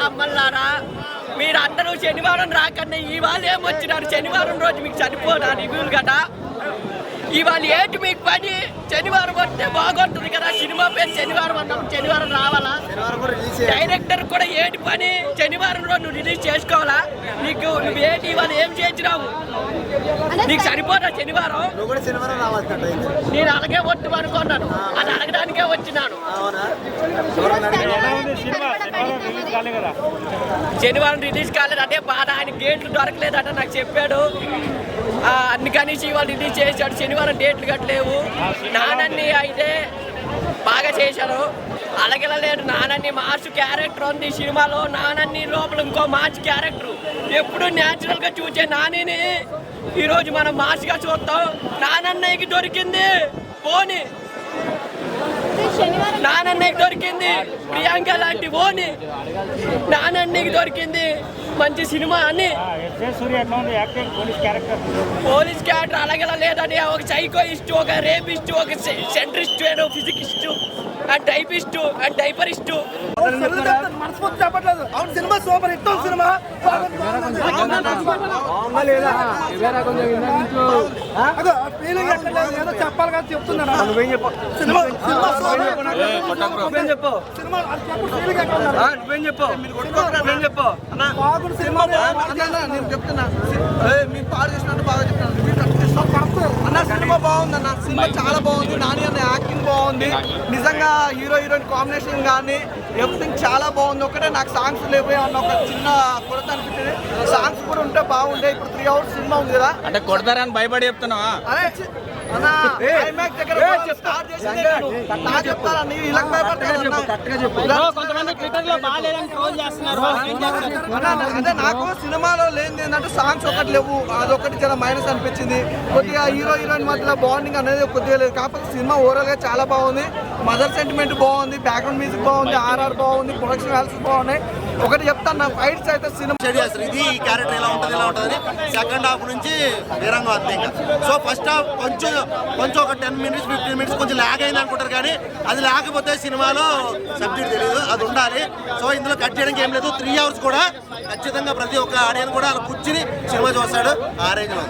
అమ్మలారా, మీరందరూ శనివారం రాకండి. ఇవాళ ఏమొచ్చినారు? శనివారం రోజు మీకు సరిపోదా రివ్యూలు కదా? ఇవాళ ఏంటి మీకు పని? శనివారం వస్తే బాగుంటుంది కదా. సినిమా పేరు శనివారం అన్నప్పుడు శనివారం రావాలా? డైరెక్టర్ కూడా ఏంటి పని? శనివారం రోజు నువ్వు రిలీజ్ చేసుకోవాలా? నువ్వేంటి ఇవాళ ఏం చేయించినావు? నీకు సరిపోదా శనివారం? నేను అలాగే వద్దు అనుకున్నాను, అది అడగడానికే వచ్చినాను. శనివారం రిలీజ్ కాలేదు, అదే బాధ. ఆయన గేట్లు దొరకలేదట నాకు చెప్పాడు. అందుకని ఇవాళ రిలీజ్ చేశాడు. శనివారం డేట్లు కట్టలేవు. నానన్ని అయితే బాగా చేశారు. అలగలలేడు. నానన్ని మార్చ్ క్యారెక్టర్ ఉంది సినిమాలో. నానన్ని లోపల ఇంకో మార్చ్ క్యారెక్టర్. ఎప్పుడు న్యాచురల్ గా చూసే నానిని ఈరోజు మనం మార్చ్గా చూస్తాం. నానన్నయ్యకి దొరికింది పోని, నానన్నయ్యకి దొరికింది ప్రియాంక లాంటి ఓని, నానన్నయ్యకి దొరికింది మంచి సినిమా అని. పోలీస్ క్యారెక్టర్ అలాగే లేదని ఒక సైకోయిస్ట్, ఒక రేపిస్ట్, ఒక centrist, physicist, and typist, and డైపరిస్ట్. మనస్ఫూర్తి చెప్పట్లేదు. అవును, సినిమా సూపర్ హిట్ సినిమా. ఏదో చెప్పాలి కదా చెప్తున్నాను. నేను చెప్తున్నా మీకు పాడు చేసినట్టు బాగా చెప్తాను. అన్న సినిమా బాగుందన్న, సినిమా చాలా బాగుంది. నాని అన్న యాక్టింగ్ బాగుంది. నిజంగా హీరో హీరోయిన్ కాంబినేషన్ కానీ ఎవ్రీథింగ్ చాలా బాగుంది. ఒకటే నాకు సాంగ్స్ లేవు అన్న ఒక చిన్న కొరత అనిపించింది. సాంగ్స్ కూడా ఉంటే బాగుండే. ఇప్పుడు 3 hours సినిమా ఉంది కదా, అంటే కొడతారని భయపడి చెప్తున్నావా? అదే అన్న క్లైమాక్స్ దగ్గర స్టార్ట్ చేసింది నా చెప్తారా? నీ ఇలా కొంతమంది ట్విట్టర్ లో బాగాలేదని ట్రోల్ చేస్తున్నారు. అదే నాకు సినిమాలో లేనిది ఏంటంటే సాంగ్స్ ఒకటి లేవు. అదొకటి చాలా మైనస్ అనిపించింది. కొద్దిగా హీరో హీరోయిన్ మధ్యలో బాండింగ్ అనేది కొద్దిగా లేదు. కాకపోతే సినిమా ఓవరాల్ గా చాలా బాగుంది. మదర్ సెంటిమెంట్ బాగుంది, బ్యాక్గ్రౌండ్ మ్యూజిక్ బాగుంది, ఆర్ఆర్ బాగుంది, ప్రొడక్షన్ వాల్యూస్ బాగున్నాయి. ఒకటి చెప్తాను, నా ఫైట్స్ అయితే సినిమా ఇది ఈ క్యారెక్టర్ ఎలా ఉంటుంది సెకండ్ హాఫ్ నుంచి వేరంగా వస్తుంది. ఇంకా సో ఫస్ట్ హాఫ్ కొంచెం ఒక 10 minutes 15 minutes కొంచెం ల్యాగ్ అయింది అనుకుంటారు, కానీ అది లేకపోతే సినిమాలో సబ్జెక్ట్ తెలియదు, అది ఉండాలి. సో ఇందులో కట్ చేయడానికి ఏం లేదు. 3 hours కూడా ఖచ్చితంగా ప్రతి ఒక్క ఆడియన్స్ కూడా అలా కూర్చుని సినిమా చూస్తాడు. ఆ రేంజ్ లో